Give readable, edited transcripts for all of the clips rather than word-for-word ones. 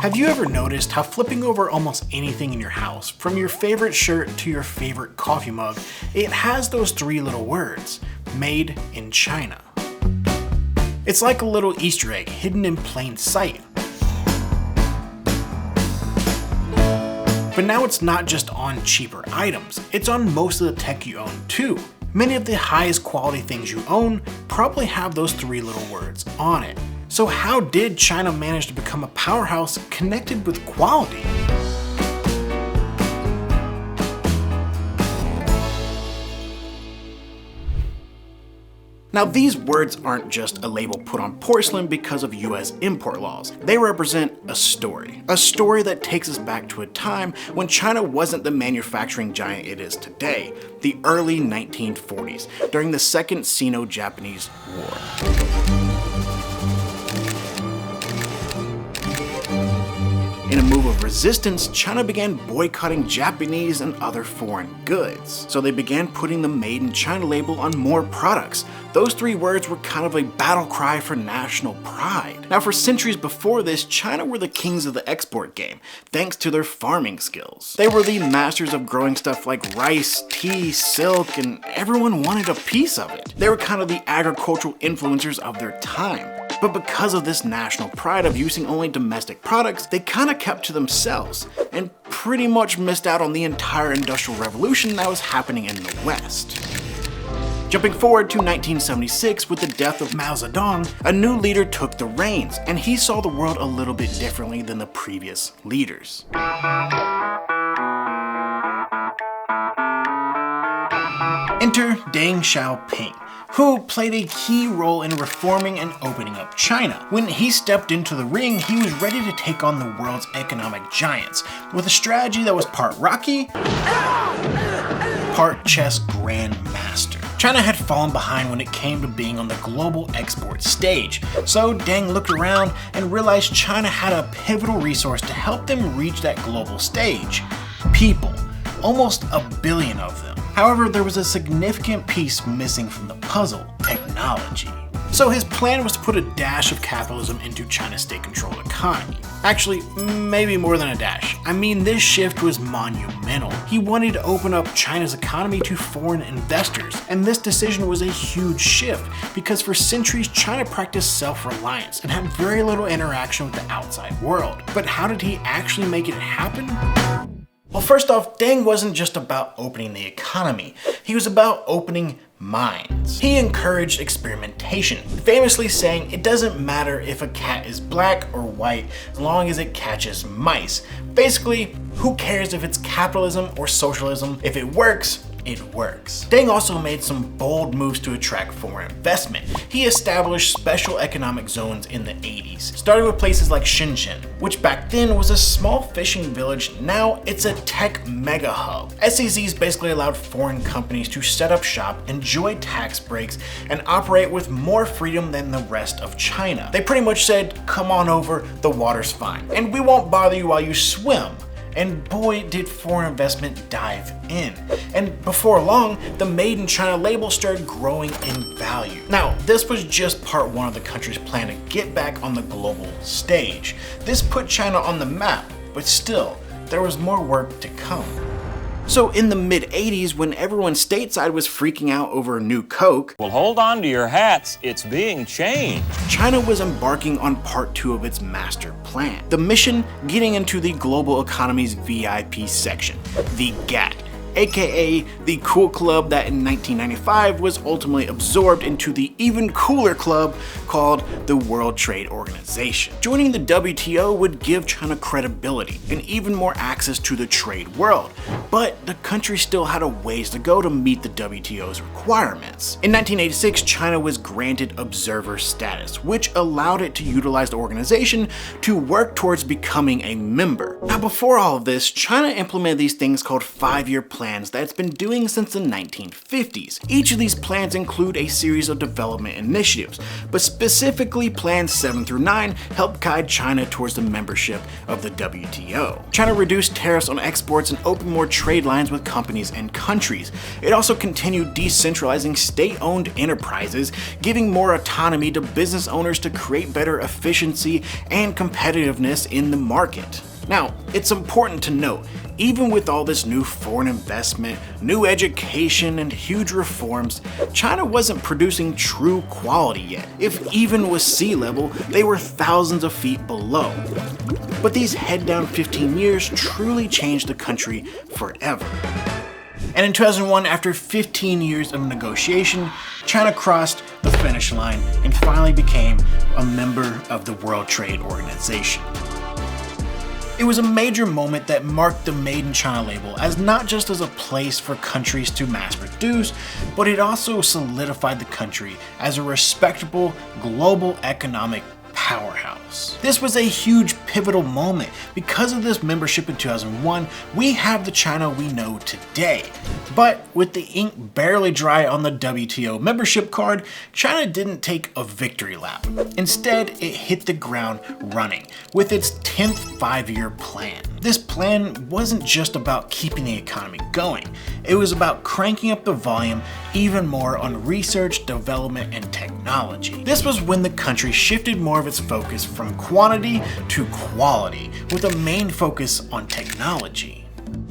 Have you ever noticed how flipping over almost anything in your house, from your favorite shirt to your favorite coffee mug, it has those three little words, made in China? It's like a little Easter egg hidden in plain sight. But now it's not just on cheaper items, it's on most of the tech you own too. Many of the highest quality things you own probably have those three little words on it. So how did China manage to become a powerhouse connected with quality? Now, these words aren't just a label put on porcelain because of US import laws. They represent a story that takes us back to a time when China wasn't the manufacturing giant it is today, the early 1940s, during the Second Sino-Japanese War. In a move of resistance, China began boycotting Japanese and other foreign goods. So they began putting the Made in China label on more products. Those three words were kind of a battle cry for national pride. Now, for centuries before this, China were the kings of the export game, thanks to their farming skills. They were the masters of growing stuff like rice, tea, silk, and everyone wanted a piece of it. They were kind of the agricultural influencers of their time. But because of this national pride of using only domestic products, they kind of kept to themselves and pretty much missed out on the entire Industrial Revolution that was happening in the West. Jumping forward to 1976, with the death of Mao Zedong, a new leader took the reins, and he saw the world a little bit differently than the previous leaders. Enter Deng Xiaoping, who played a key role in reforming and opening up China. When he stepped into the ring, he was ready to take on the world's economic giants, with a strategy that was part Rocky, part chess grandmaster. China had fallen behind when it came to being on the global export stage, so Deng looked around and realized China had a pivotal resource to help them reach that global stage: people. Almost 1 billion of them. However, there was a significant piece missing from the puzzle: technology. So his plan was to put a dash of capitalism into China's state-controlled economy. Actually, maybe more than a dash. I mean, this shift was monumental. He wanted to open up China's economy to foreign investors, and this decision was a huge shift because for centuries China practiced self-reliance and had very little interaction with the outside world. But how did he actually make it happen? Well, first off, Deng wasn't just about opening the economy, he was about opening minds. He encouraged experimentation, famously saying it doesn't matter if a cat is black or white as long as it catches mice. Basically, who cares if it's capitalism or socialism? If it works, it works. Deng also made some bold moves to attract foreign investment. He established special economic zones in the 80s, starting with places like Shenzhen, which back then was a small fishing village. Now it's a tech mega hub. SEZs basically allowed foreign companies to set up shop, enjoy tax breaks, and operate with more freedom than the rest of China. They pretty much said, come on over, the water's fine, and we won't bother you while you swim. And boy, did foreign investment dive in. And before long, the Made in China label started growing in value. Now, this was just part one of the country's plan to get back on the global stage. This put China on the map, but still, there was more work to come. So in the mid-80s, when everyone stateside was freaking out over a new Coke, well, hold on to your hats, it's being changed. China was embarking on part 2 of its master plan. The mission, getting into the global economy's VIP section, the GATT, aka the cool club that in 1995 was ultimately absorbed into the even cooler club called the World Trade Organization. Joining the WTO would give China credibility and even more access to the trade world, but the country still had a ways to go to meet the WTO's requirements. In 1986, China was granted observer status, which allowed it to utilize the organization to work towards becoming a member. Now, before all of this, China implemented these things called 5-year plans that it's been doing since the 1950s. Each of these plans include a series of development initiatives, but specifically plans 7 through 9 help guide China towards the membership of the WTO. China reduced tariffs on exports and opened more trade lines with companies and countries. It also continued decentralizing state-owned enterprises, giving more autonomy to business owners to create better efficiency and competitiveness in the market. Now, it's important to note, even with all this new foreign investment, new education, and huge reforms, China wasn't producing true quality yet. If even with sea level, they were thousands of feet below. But these head-down 15 years truly changed the country forever. And in 2001, after 15 years of negotiation, China crossed the finish line and finally became a member of the World Trade Organization. It was a major moment that marked the Made in China label as not just as a place for countries to mass produce, but it also solidified the country as a respectable global economic powerhouse. This was a huge pivotal moment. Because of this membership in 2001, we have the China we know today. But with the ink barely dry on the WTO membership card, China didn't take a victory lap. Instead, it hit the ground running with its 10th five-year plan. This plan wasn't just about keeping the economy going. It was about cranking up the volume even more on research, development, and technology. This was when the country shifted more of its focus from quantity to quality, with a main focus on technology.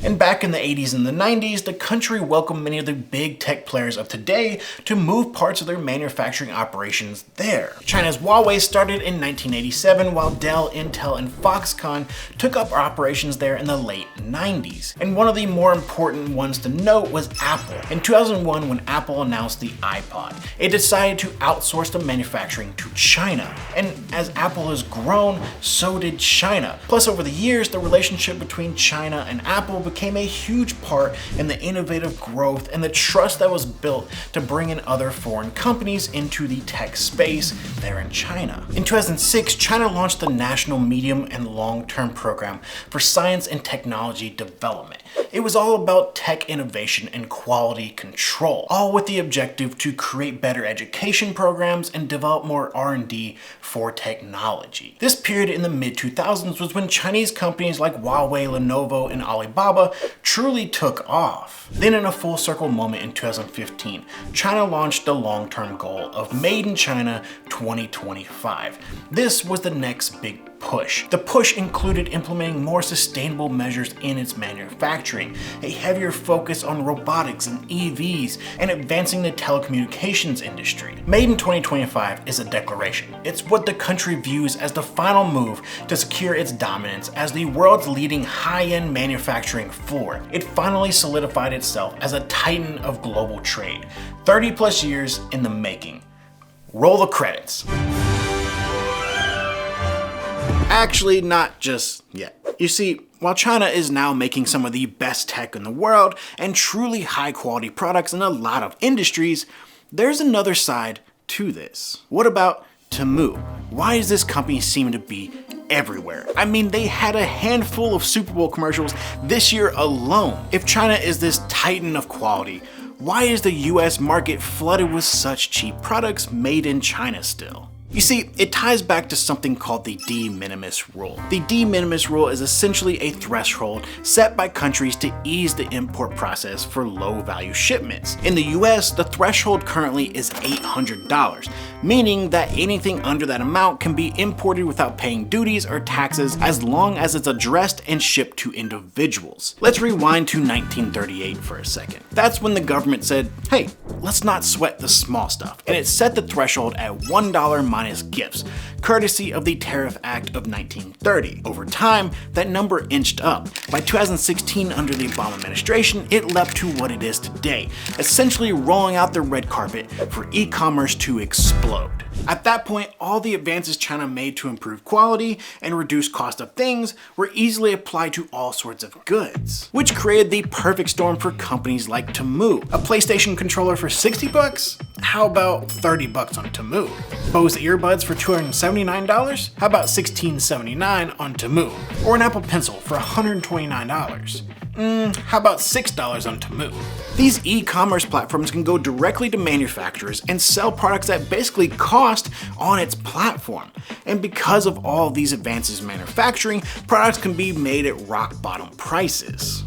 And back in the 80s and the 90s, the country welcomed many of the big tech players of today to move parts of their manufacturing operations there. China's Huawei started in 1987, while Dell, Intel, and Foxconn took up operations there in the late 90s. And one of the more important ones to note was Apple. In 2001, when Apple announced the iPod, it decided to outsource the manufacturing to China. And as Apple has grown, so did China. Plus, over the years, the relationship between China and Apple became a huge part in the innovative growth and the trust that was built to bring in other foreign companies into the tech space there in China. In 2006, China launched the National Medium and Long-Term Program for Science and Technology Development. It was all about tech innovation and quality control, all with the objective to create better education programs and develop more R&D for technology. This period in the mid-2000s was when Chinese companies like Huawei, Lenovo, and Alibaba truly took off. Then in a full circle moment in 2015, China launched the long-term goal of Made in China 2025. This was the next big push. The push included implementing more sustainable measures in its manufacturing, a heavier focus on robotics and EVs, and advancing the telecommunications industry. Made in 2025 is a declaration. It's what the country views as the final move to secure its dominance as the world's leading high-end manufacturing floor. It finally solidified itself as a titan of global trade. 30 plus years in the making. Roll the credits. Actually, not just yet. You see, while China is now making some of the best tech in the world and truly high quality products in a lot of industries, there's another side to this. What about Temu? Why does this company seem to be everywhere? I mean, they had a handful of Super Bowl commercials this year alone. If China is this titan of quality, why is the US market flooded with such cheap products made in China still? You see, it ties back to something called the de minimis rule. The de minimis rule is essentially a threshold set by countries to ease the import process for low-value shipments. In the US, the threshold currently is $800, meaning that anything under that amount can be imported without paying duties or taxes as long as it's addressed and shipped to individuals. Let's rewind to 1938 for a second. That's when the government said, hey, let's not sweat the small stuff, and it set the threshold at $1 minus gifts, courtesy of the Tariff Act of 1930. Over time, that number inched up. By 2016, under the Obama administration, it leapt to what it is today, essentially rolling out the red carpet for e-commerce to explode. At that point, all the advances China made to improve quality and reduce cost of things were easily applied to all sorts of goods, which created the perfect storm for companies like Temu. A PlayStation controller for $60? How about $30 on Temu? Bose earbuds for $279? How about $16.79 on Temu? Or an Apple Pencil for $129? How about $6 on Temu? These e-commerce platforms can go directly to manufacturers and sell products that basically cost on its platform. And because of all these advances in manufacturing, products can be made at rock bottom prices.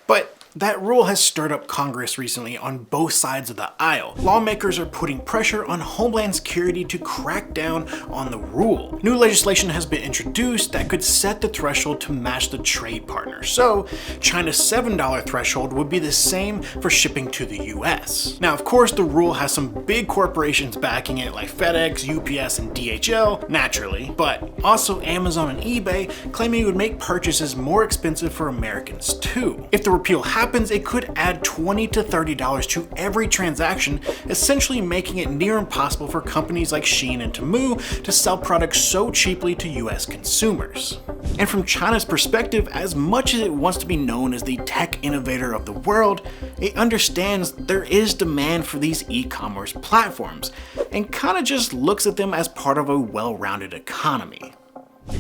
But That rule has stirred up Congress recently on both sides of the aisle. Lawmakers are putting pressure on Homeland Security to crack down on the rule. New legislation has been introduced that could set the threshold to match the trade partner. So, China's $7 threshold would be the same for shipping to the US. Now, of course, the rule has some big corporations backing it like FedEx, UPS, and DHL, naturally, but also Amazon and eBay claiming it would make purchases more expensive for Americans too. If the repeal happens, it could add $20 to $30 to every transaction, essentially making it near impossible for companies like Shein and Temu to sell products so cheaply to US consumers. And from China's perspective, as much as it wants to be known as the tech innovator of the world, it understands there is demand for these e-commerce platforms, and kinda just looks at them as part of a well-rounded economy.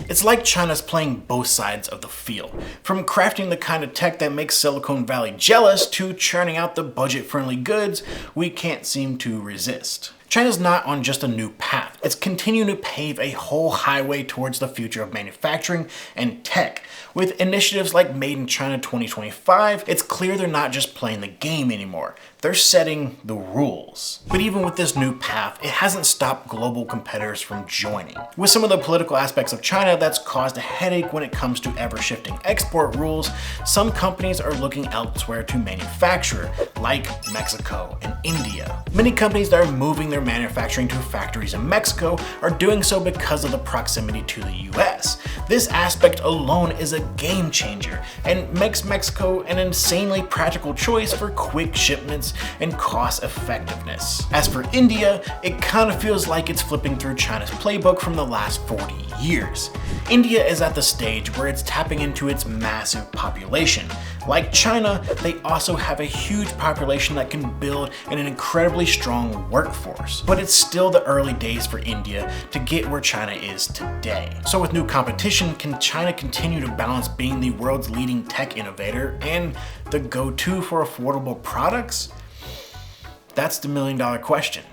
It's like China's playing both sides of the field, from crafting the kind of tech that makes Silicon Valley jealous to churning out the budget-friendly goods we can't seem to resist. China's not on just a new path, it's continuing to pave a whole highway towards the future of manufacturing and tech. With initiatives like Made in China 2025, it's clear they're not just playing the game anymore, they're setting the rules. But even with this new path, it hasn't stopped global competitors from joining. With some of the political aspects of China that's caused a headache when it comes to ever-shifting export rules, some companies are looking elsewhere to manufacture, like Mexico and India. Many companies that are moving their manufacturing to factories in Mexico are doing so because of the proximity to the US. This aspect alone is a game changer and makes Mexico an insanely practical choice for quick shipments and cost effectiveness. As for India, it kind of feels like it's flipping through China's playbook from the last 40 years. India is at the stage where it's tapping into its massive population. Like China, they also have a huge population that can build an incredibly strong workforce. But it's still the early days for India to get where China is today. So with new competition, can China continue to balance being the world's leading tech innovator and the go-to for affordable products? That's the million-dollar question.